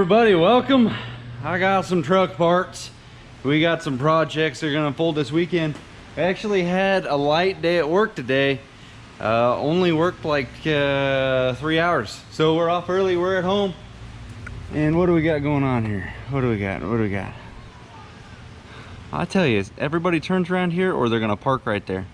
everybody, welcome. I got some truck parts. We got some projects that are gonna unfold this weekend. I actually had a light day at work today. Only worked like 3 hours. So we're off early, we're at home. And what do we got going on here? What do we got? I tell you, everybody turns around here or they're gonna park right there.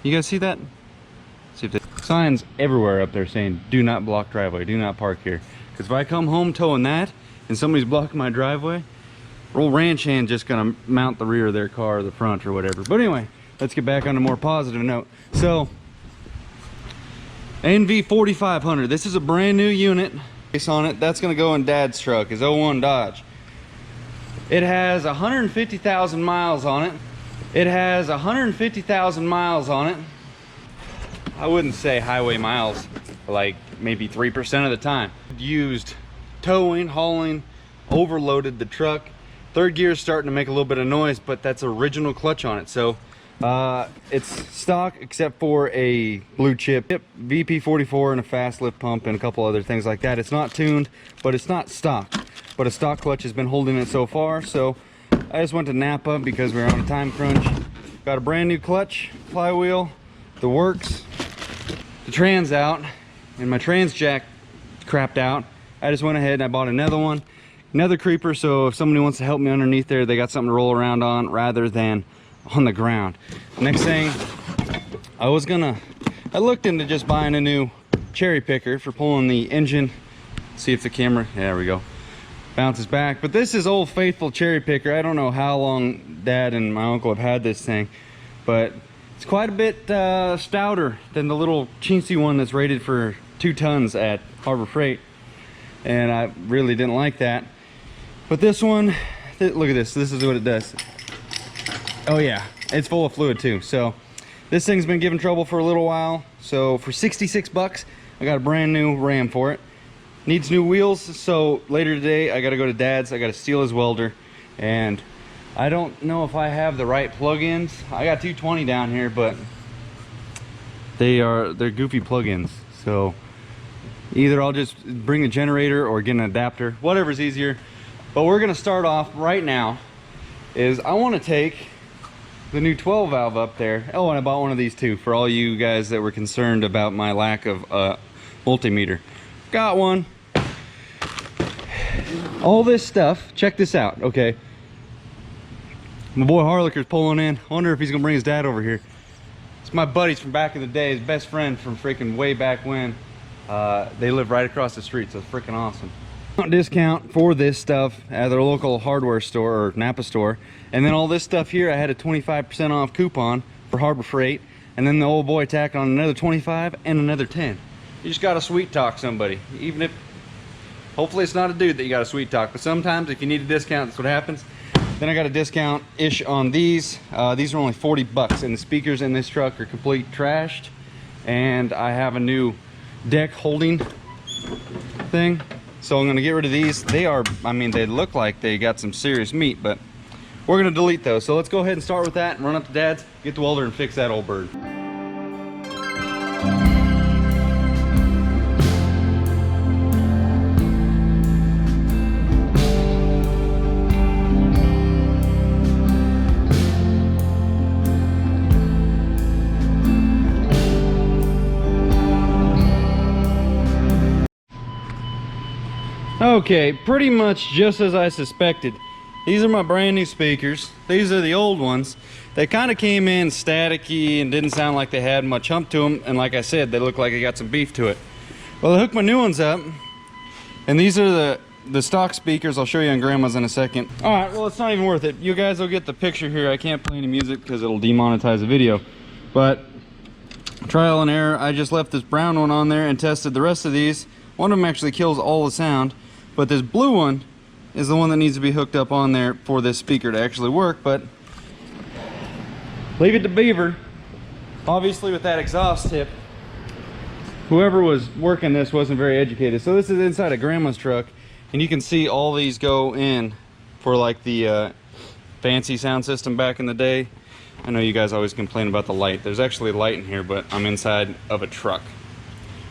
You guys see that? See if the signs everywhere up there saying do not block driveway, do not park here. Because if I come home towing that and somebody's blocking my driveway, old ranch hand just gonna mount the rear of their car or the front or whatever. But anyway, let's get back on a more positive note. So NV 4500, this is a brand new unit. On it, that's gonna go in Dad's truck, his 01 Dodge. It has 150,000 miles on it. I wouldn't say highway miles, like maybe 3% of the time. Used towing, hauling, overloaded the truck. Third gear is starting to make a little bit of noise, but that's original clutch on it. So it's stock except for a blue chip VP44 and a fast lift pump and a couple other things like that. It's not tuned, but it's not stock. But a stock clutch has been holding it so far. So I just went to Napa because we were on a time crunch. Got a brand new clutch, flywheel, the works, the trans out, and my trans jack crapped out. I just went ahead and I bought another one, another creeper, so if somebody wants to help me underneath there, they got something to roll around on rather than on the ground. Next thing, I looked into just buying a new cherry picker for pulling the engine. See if the camera, there we go, bounces back. But this is Old Faithful cherry picker. I don't know how long Dad and my uncle have had this thing, but it's quite a bit stouter than the little chintzy one that's rated for 2 tons at Harbor Freight, and I really didn't like that. But this one, look at this is what it does. Oh yeah, it's full of fluid too. So this thing's been giving trouble for a little while. So for 66 bucks, I got a brand new ram for it. Needs new wheels, so later today I gotta go to Dad's. I gotta steal his welder, and I don't know if I have the right plug-ins. I got 220 down here, but they're goofy plug-ins. So either I'll just bring a generator or get an adapter, whatever's easier. But we're gonna start off right now is I want to take the new 12 valve up there. Oh, and I bought one of these too for all you guys that were concerned about my lack of multimeter. Got one. All this stuff, check this out, okay? My boy Harlicker's pulling in. I wonder if he's gonna bring his dad over here. It's my buddies from back in the day, his best friend from freaking way back when. They live right across the street, so it's freaking awesome. Discount for this stuff at their local hardware store or Napa store. And then all this stuff here, I had a 25% off coupon for Harbor Freight. And then the old boy tacked on another 25 and another 10. You just gotta sweet talk somebody. Even if, hopefully it's not a dude that you gotta sweet talk, but sometimes if you need a discount, that's what happens. Then I got a discount-ish on these. These are only 40 bucks, and the speakers in this truck are complete trashed. And I have a new deck holding thing. So I'm gonna get rid of these. They are, I mean, they look like they got some serious meat, but we're gonna delete those. So let's go ahead and start with that and run up to Dad's, get the welder and fix that old bird. Okay, pretty much just as I suspected. These are my brand new speakers. These are the old ones. They kind of came in staticky and didn't sound like they had much hump to them. And like I said, they look like they got some beef to it. Well, I hooked my new ones up. And these are the stock speakers. I'll show you on Grandma's in a second. All right, well, it's not even worth it. You guys will get the picture here. I can't play any music because it'll demonetize the video. But trial and error, I just left this brown one on there and tested the rest of these. One of them actually kills all the sound. But this blue one is the one that needs to be hooked up on there for this speaker to actually work. But leave it to Beaver. Obviously with that exhaust tip, whoever was working this wasn't very educated. So this is inside of Grandma's truck, and you can see all these go in for like the fancy sound system back in the day. I know you guys always complain about the light. There's actually light in here, but I'm inside of a truck.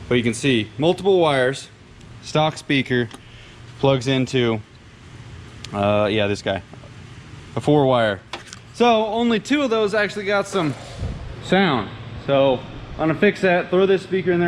But you can see multiple wires stock speaker plugs into, yeah, this guy, a 4-wire. So only 2 of those actually got some sound. So I'm gonna fix that, throw this speaker in there.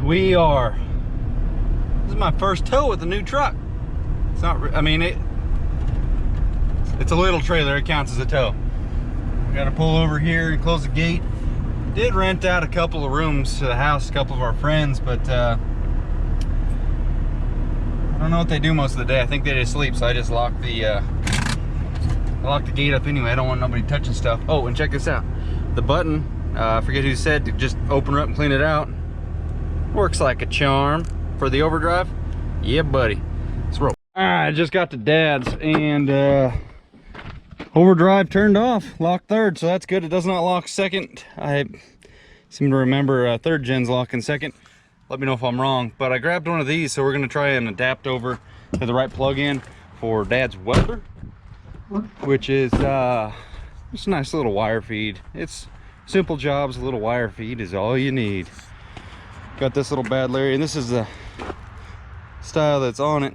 We are, this is my first tow with the new truck. It's not, I mean, it's a little trailer, it counts as a tow. We gotta pull over here and close the gate. Did rent out a couple of rooms to the house, a couple of our friends, but I don't know what they do most of the day. I think they just sleep, so I just lock the gate up anyway. I don't want nobody touching stuff. Oh, and check this out. The button, I forget who said to just open her up and clean it out. Works like a charm for the overdrive. Yeah, buddy. Let's roll. All right, I just got to Dad's and overdrive turned off, locked third, so that's good. It does not lock second. I seem to remember third gen's locking second. Let me know if I'm wrong, but I grabbed one of these, so we're gonna try and adapt over to the right plug-in for Dad's welder, which is just a nice little wire feed. It's simple jobs, a little wire feed is all you need. Got this little bad Larry, and this is the style that's on it,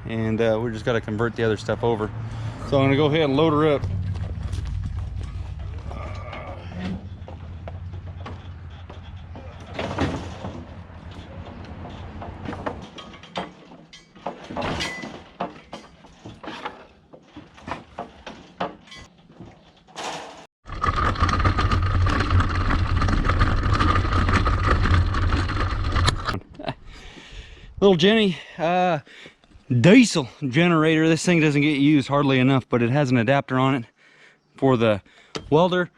and we just got to convert the other stuff over. So I'm gonna go ahead and load her up. Little Jenny diesel generator. This thing doesn't get used hardly enough, but it has an adapter on it for the welder.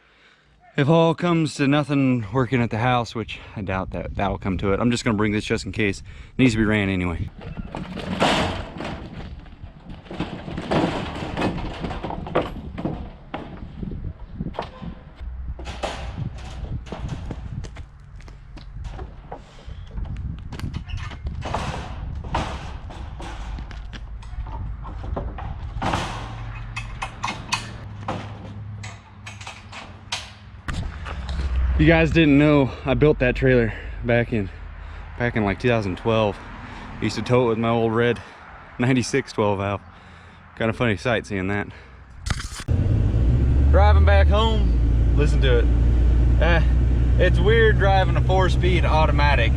If all comes to nothing working at the house, which I doubt that'll come to it, I'm just gonna bring this just in case. It needs to be ran anyway. You guys didn't know I built that trailer back in like 2012. I used to tow it with my old red 96 12 valve. Kind of funny sight seeing that. Driving back home, listen to it. It's weird driving a 4-speed automatic.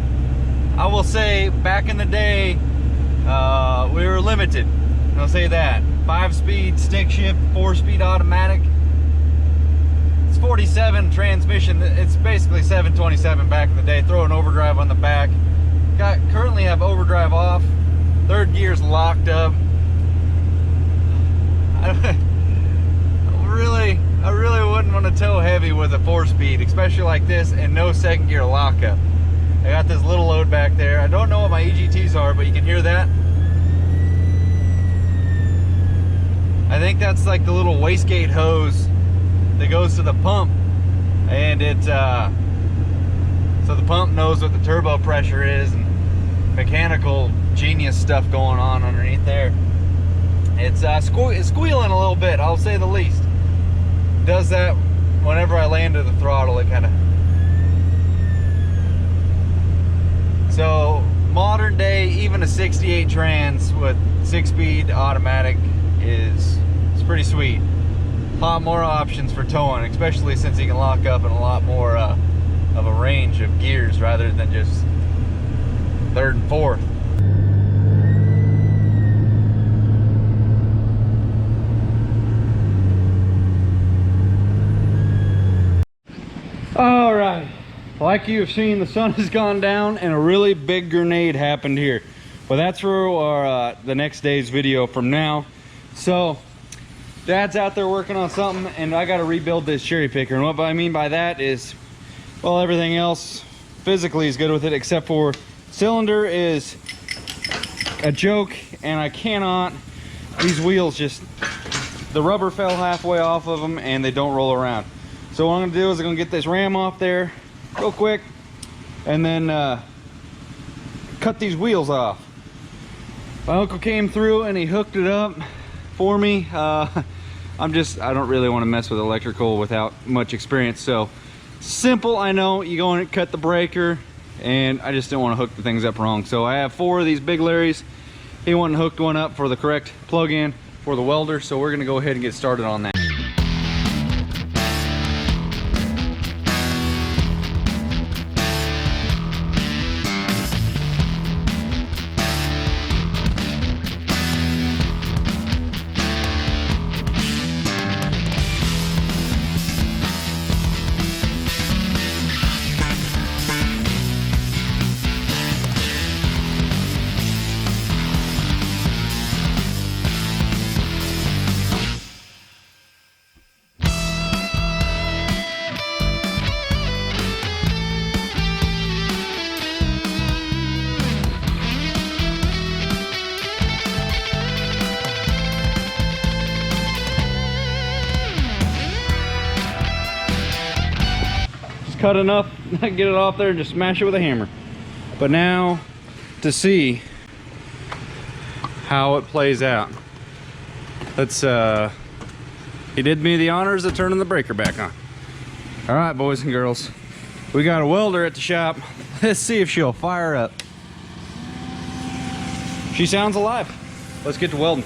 I will say back in the day, we were limited. I'll say that. 5-speed stick shift, 4-speed automatic. 647 transmission. It's basically 727 back in the day. Throw an overdrive on the back. Currently have overdrive off. Third gear's locked up. I really wouldn't want to tow heavy with a 4-speed, especially like this, and no second gear lockup. I got this little load back there. I don't know what my EGTs are, but you can hear that. I think that's like the little wastegate hose that goes to the pump, and it so the pump knows what the turbo pressure is, and mechanical genius stuff going on underneath there. It's squealing a little bit, I'll say the least. Does that whenever I land to the throttle. It kind of, so modern day, even a 68 trans with 6-speed automatic it's pretty sweet. A lot more options for towing, especially since you can lock up in a lot more of a range of gears rather than just third and fourth. All right, like you have seen, the sun has gone down and a really big grenade happened here. Well, that's for our, the next day's video from now. So Dad's out there working on something, and I got to rebuild this cherry picker. And what I mean by that is, well, everything else physically is good with it, except for cylinder is a joke, and I cannot, these wheels just, the rubber fell halfway off of them and they don't roll around. So what I'm gonna do is I'm gonna get this ram off there real quick, and then cut these wheels off. My uncle came through and he hooked it up for me. I don't really want to mess with electrical without much experience. So simple, I know. You go in and cut the breaker, and I just didn't want to hook the things up wrong. So I have 4 of these big Larrys. He went and hooked one up for the correct plug-in for the welder. So we're gonna go ahead and get started on that. Cut enough, get it off there and just smash it with a hammer. But now to see how it plays out. Let's he did me the honors of turning the breaker back on. All right, boys and girls, we got a welder at the shop. Let's see if she'll fire up. She sounds alive. Let's get to welding.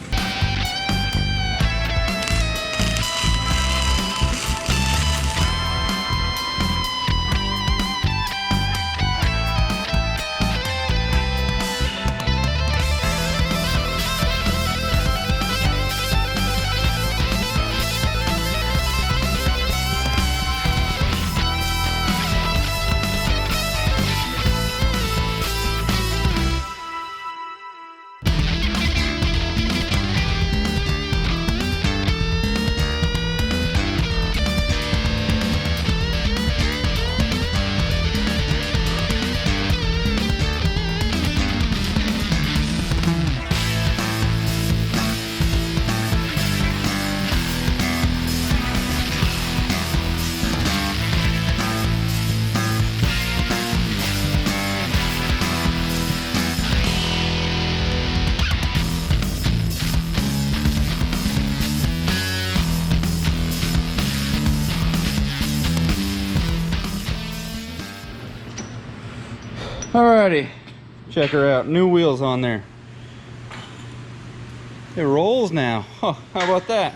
Alrighty, check her out. New wheels on there. It rolls now. Huh, how about that?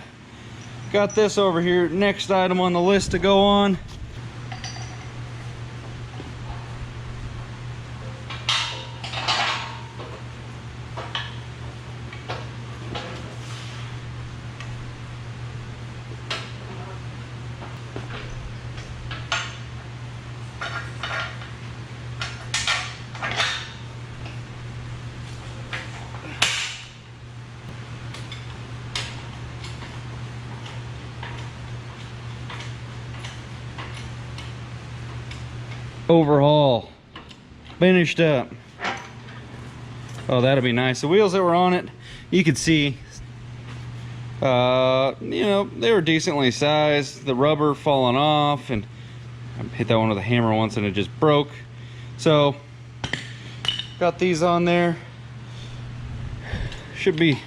Got this over here. Next item on the list to go on. overhaul finished up. Oh, that'll be nice. The wheels that were on it, you could see, you know, they were decently sized. The rubber falling off, and I hit that one with a hammer once and it just broke. So got these on there. Should be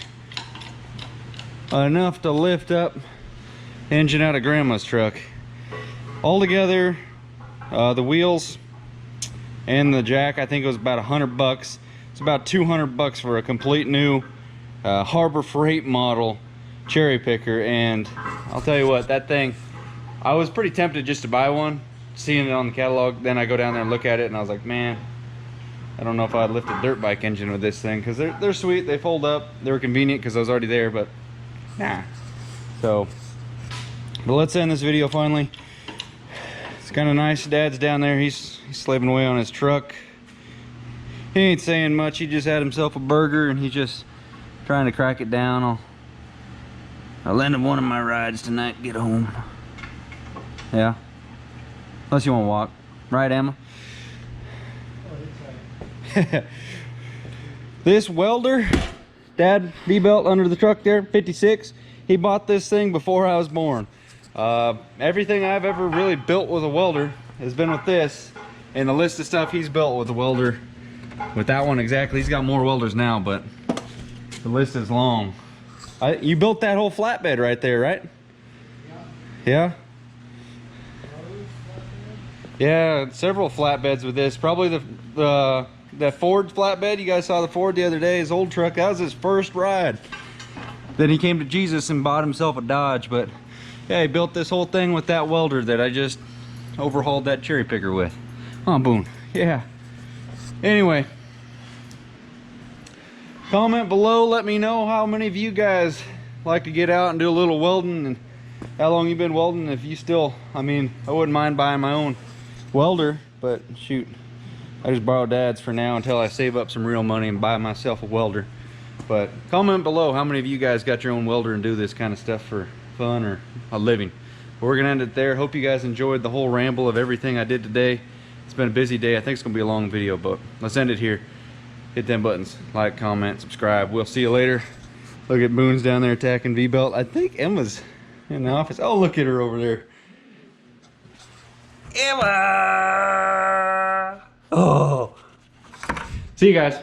enough to lift up the engine out of grandma's truck. Altogether, the wheels and the jack, I think it was about $100. It's about $200 for a complete new Harbor Freight model cherry picker. And I'll tell you what, that thing, I was pretty tempted just to buy one, seeing it on the catalog. Then I go down there and look at it, and I was like, man, I don't know if I'd lift a dirt bike engine with this thing, because they're sweet, they fold up, they were convenient because I was already there, but nah. So, but let's end this video finally. It's kind of nice. Dad's down there, he's slaving away on his truck. He ain't saying much, he just had himself a burger and he's just trying to crack it down. I'll lend him one of my rides tonight, get home. Yeah, unless you want to walk, right, Emma? This welder, Dad V-belt under the truck there, 56. He bought this thing before I was born. Everything I've ever really built with a welder has been with this, and the list of stuff he's built with a welder, with that one exactly. He's got more welders now, but the list is long. You built that whole flatbed right there, right? Yeah? Yeah, several flatbeds with this. Probably that Ford flatbed. You guys saw the Ford the other day, his old truck. That was his first ride. Then he came to Jesus and bought himself a Dodge. But yeah, he built this whole thing with that welder that I just overhauled that cherry picker with. Oh, boom. Yeah. Anyway, comment below. Let me know how many of you guys like to get out and do a little welding, and how long you've been welding. If you still, I mean, I wouldn't mind buying my own welder, but shoot, I just borrow Dad's for now until I save up some real money and buy myself a welder. But comment below how many of you guys got your own welder and do this kind of stuff for fun or a living. But we're gonna end it there. Hope you guys enjoyed the whole ramble of everything I did today. It's been a busy day. I think it's gonna be a long video, but let's end it here. Hit them buttons, like, comment, subscribe. We'll see you later. Look at Boone's down there attacking V-belt. I think Emma's in the office. Oh, look at her over there. Emma! Oh. See you guys.